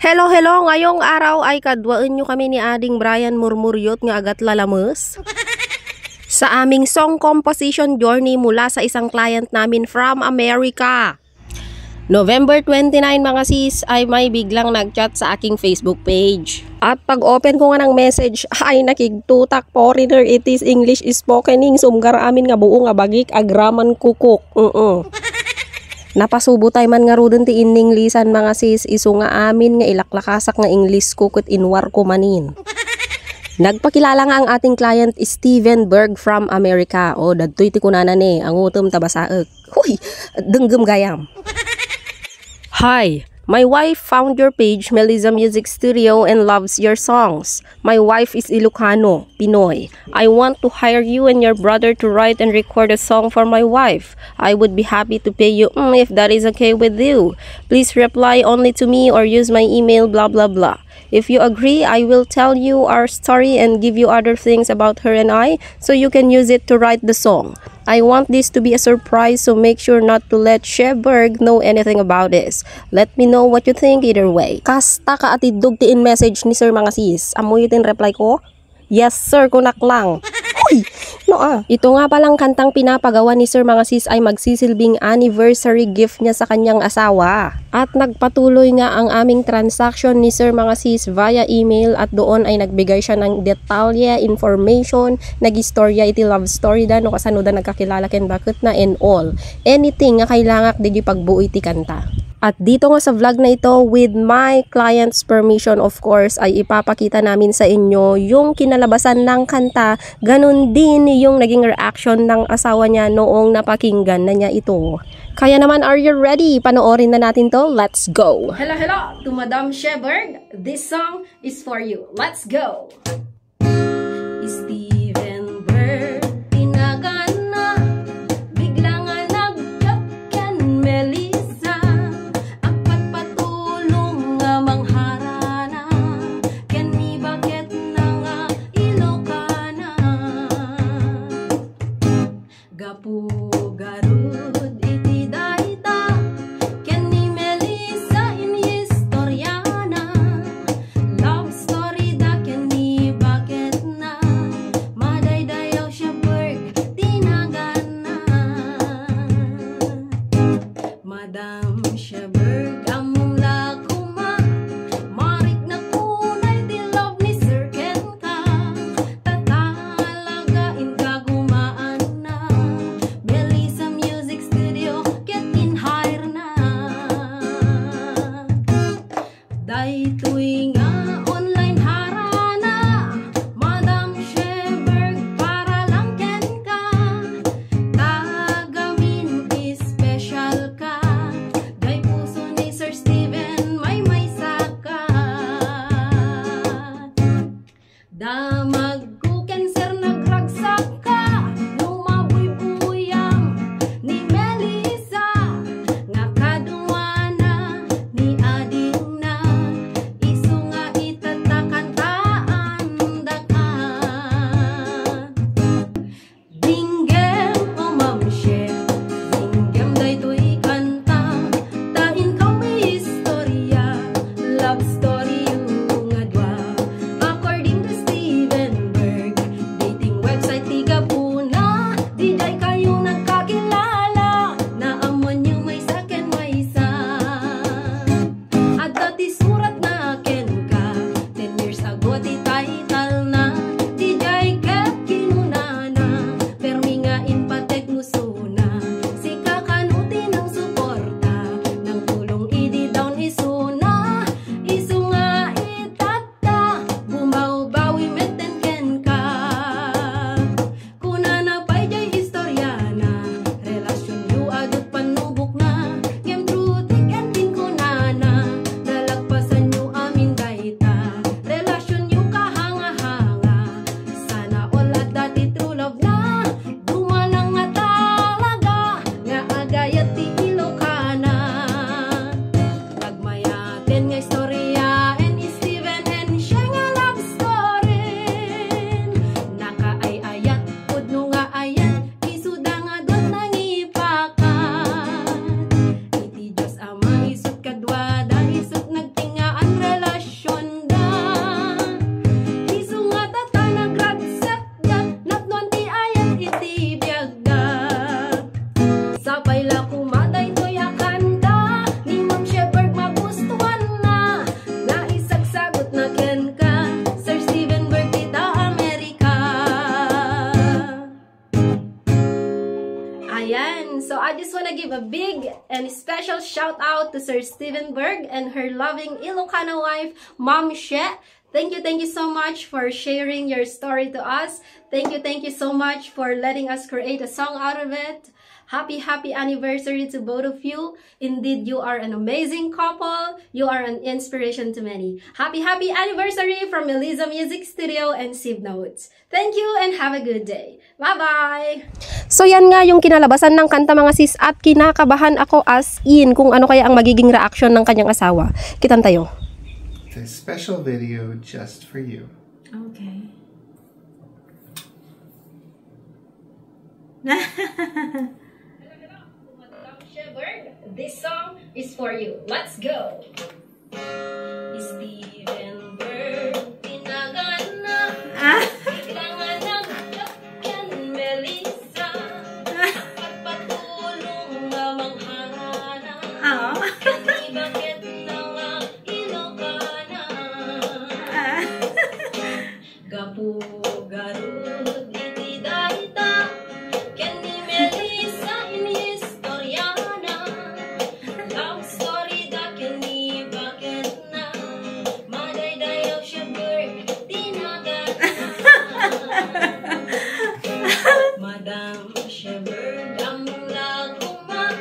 Hello, hello! Ngayong araw ay kadwaan nyo kami ni Ading Brian Murmuryot nga agat lalamus sa aming song composition journey mula sa isang client namin from America. November 29 mga sis ay may biglang nag-chat sa aking Facebook page. At pag open ko nga ng message ay nakigtutak foreigner it is English is spokening sumgar amin nga buo nga bagik agraman kukuk. Napasubo tayo man nga rudon ti ining lisan mga sis iso nga amin nga ilaklakasak nga English kukut inwar ko manin. Nagpakilala nga ang ating client Steven Berg from America. O dadtoy ti kunanan ang utom tabasaek. Huy, denggem gayam. Hi, my wife found your page, Melissa Music Studio, and loves your songs. My wife is Ilocano, Pinoy. I want to hire you and your brother to write and record a song for my wife. I would be happy to pay you if that is okay with you. Please reply only to me or use my email blah blah blah. If you agree, I will tell you our story and give you other things about her and I so you can use it to write the song. I want this to be a surprise, so make sure not to let Sheberg know anything about this. Let me know what you think either way. Kasta ka atidog tiin message ni Sir mga sis. Amoy tin reply ko? Yes sir, kunak lang. Uy! No Ito nga palang kantang pinapagawa ni Sir mga sis ay magsisilbing anniversary gift niya sa kanyang asawa. At nagpatuloy nga ang aming transaction ni Sir mga sis via email at doon ay nagbigay siya ng detalye, information, nagistorya iti love story da no kasano da nagkakilala ken bakit na and all. Anything nga kailangak di pagbuo iti kanta. At dito nga sa vlog na ito, with my client's permission of course, ay ipapakita namin sa inyo yung kinalabasan ng kanta, ganun din yung naging reaction ng asawa niya noong napakinggan na niya ito. Kaya naman, are you ready? Panoorin na natin to. Let's go! Hello, hello to Madam Sheberg. This song is for you. Let's go! Steven Berg, tinagan na, biglang nag-chat ken Melissa. Garud iti dayta ken ni Melissa in historiana love story da ken ni bakit na madaydayaw siya Berg tinagan na Madam Sheberg among lakuma marik na kunay di love ni Sir ken ka tatalagain ka gumaan na Melissa Music Ayan. So, I just want to give a big and special shout out to Sir Steven Berg and her loving Ilocano wife, Mom She. Thank you so much for sharing your story to us. Thank you so much for letting us create a song out of it. Happy anniversary to both of you. Indeed, you are an amazing couple. You are an inspiration to many. Happy anniversary from Eliza Music Studio and Sieve Notes. Thank you and have a good day. Bye-bye! So yan nga yung kinalabasan ng kanta mga sis, at kinakabahan ako as in kung ano kaya ang magiging reaction ng kanyang asawa. Kitan tayo. It's a special video just for you. Okay. This song is for you. Let's go! Steven Berg, pinagana, kailangan ng Captain Melissa, pagpatulong mamanghana, kasi bakit na Ilocana, gapu garud itidahita, Kenny Melissa inistoryana, love story da Kenny bakit na, madaydayaw siya Berg, tinagana, Madam siya Berg, ang laguma,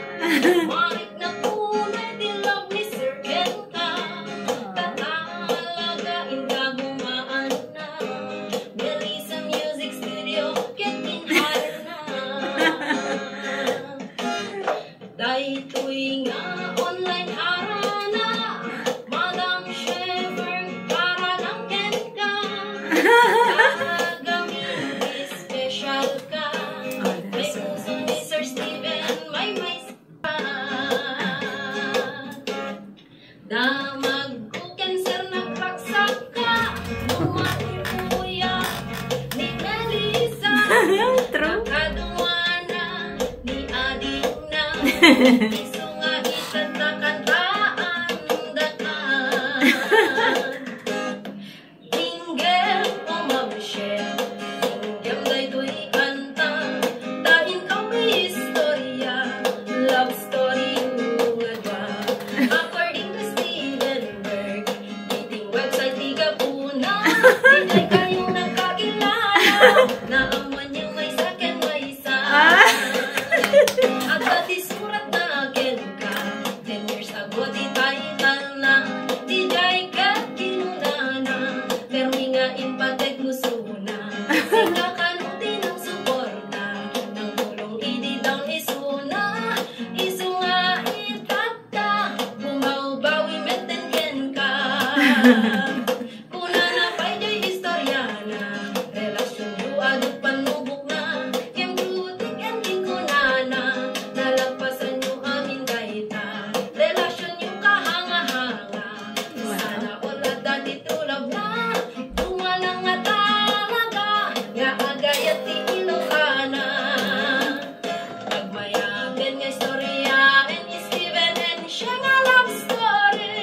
marik na punay, di love ni Sir Kenka, tatalagain ka gumaan na, Melissa Music Studio, getting higher na. Dahil tuwing nga online harana, Madam Shepherd, para ng Kenka, gagawin special ka, may puso ni Sir Steven, may pa. Damag ko cancer ng paksak ka, lumaiuya ni Melissa, nakaduwana ni Ading na, iso nga itatakantaan dakan. Tinggel o mabishel, tinggel day do'y kanta, dahil kami istorya, love story ugadwa. According to Steven Berg, dating website di kapuna, hindi kayong nagkakilala, naaman niyang may second may isa. At dati surat na akin ka, 10 years ago di title na, di jay ka kinunana, pero hingain patek gusto na, sila kanuti ng suporta, ng tulong ididang isuna, iso nga itata, bumaw-bawi meten ka. Kuna na pa'y jay istoryana, relasyon yu adot panubok na, kem dutik and kinkunana, nalagpasan yu amin kahita, relasyon yu kahanga-hanga, sana wala dati tulog na, tumalang nga talaga, nga agayat ti Ilocana. Nagmayagan nga istorya, and Steven and siya nga love story.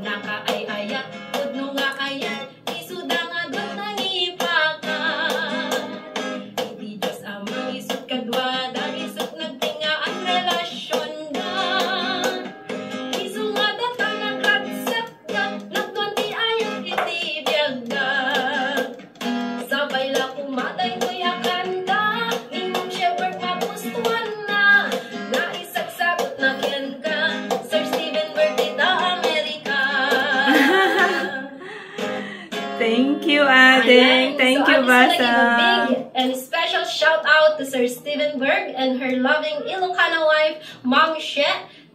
Nakaay-ayak, pudno nga ayat, isuda nga doon nangipakan. Hindi Diyos amang isut kadwada, isut nagtinga ang relasyon na. Isu nga data nagkatset na, nagtunti ayat itibiyag na. Sabay la kumatay ko'y akanda, Ninong Shepherd magustuhan na, naisagsagot na ken ka, Sir Steven Berg dita Amerika. Thank you, Ading. Thank you, So, I just wanna give a Basa. big and special shout out to Sir Steven Berg and her loving Ilocano wife, Mom She.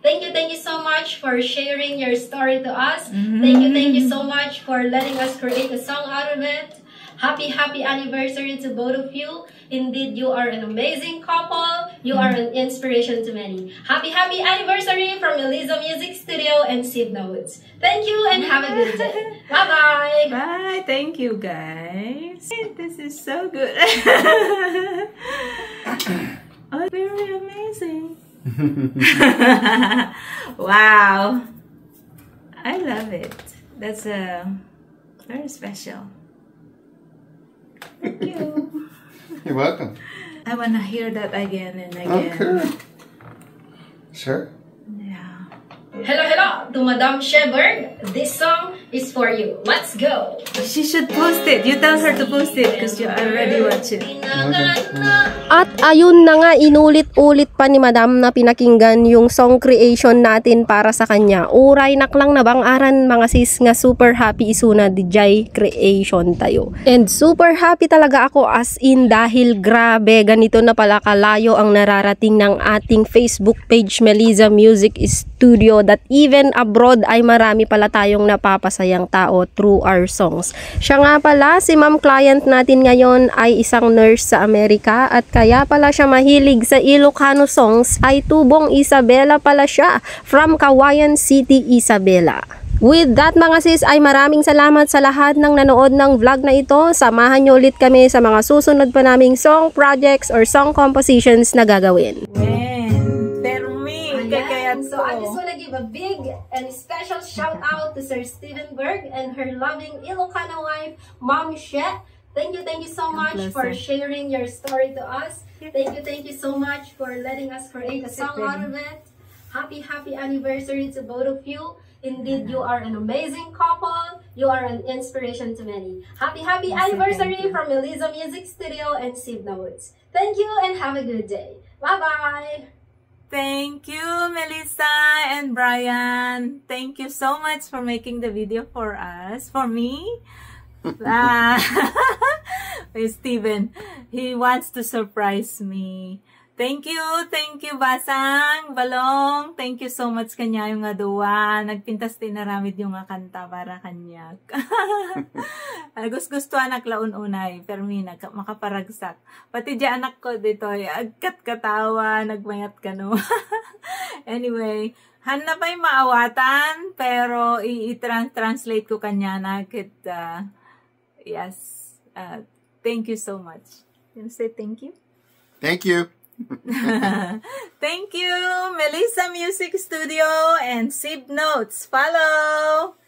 Thank you so much for sharing your story to us. Thank you so much for letting us create a song out of it. Happy anniversary to both of you. Indeed, you are an amazing couple. You are an inspiration to many. Happy anniversary from Eliza Music Studio and Sieve Notes. Thank you and have a good day. Bye-bye. Bye. Thank you, guys. This is so good. Oh, very amazing. Wow. I love it. That's very special. Thank you. You're welcome. I wanna hear that again and again. Okay. Sure. Yeah. Hello to Madam Sheberg. This song is for you. Let's go. She should post it. You tell her to post it because you already watch it. At ayun na nga, inulit-ulit pa ni Madam na pinakinggan yung song creation natin para sa kanya. Uray naklang na bangaran mga sis nga super happy isuna DJ creation tayo. And super happy talaga ako as in dahil grabe ganito na pala kalayo ang nararating ng ating Facebook page Melissa Music Studio that even abroad ay marami pala tayong napapasayang tao through our songs. Siya nga pala, si ma'am client natin ngayon ay isang nurse sa Amerika at kaya pala siya mahilig sa Ilocano songs ay tubong Isabela pala siya from Kawayan City, Isabela. With that mga sis ay maraming salamat sa lahat ng nanood ng vlog na ito. Samahan nyo ulit kami sa mga susunod pa naming song projects or song compositions na gagawin. So I just want to give a big and special shout out to Sir Steven Berg and her loving Ilocano wife, Mom Shet. Thank you so much for sharing your story to us. Thank you so much for letting us create a song out of it. Happy anniversary to both of you. Indeed, you are an amazing couple. You are an inspiration to many. Happy anniversary from Melissa Music Studio and Sib Notes. Thank you and have a good day. Bye-bye. Thank you, Melissa and Brian. Thank you so much for making the video for us. For me. Steven, he wants to surprise me. Thank you, Basang, Balong. Thank you so much kanya yung adua. Nagpintas din naramid yung kanta para kanya. Gusto anak laon unay, pero mina makaparagsak. Pati di anak ko dito, agkat katawa, nagmayat ka no. Anyway, hanap ay maawatan, pero i-translate ko kanya na yes. Thank you so much. Can you say thank you? Thank you. Thank you, Melissa Music Studio and Sib Notes. Follow!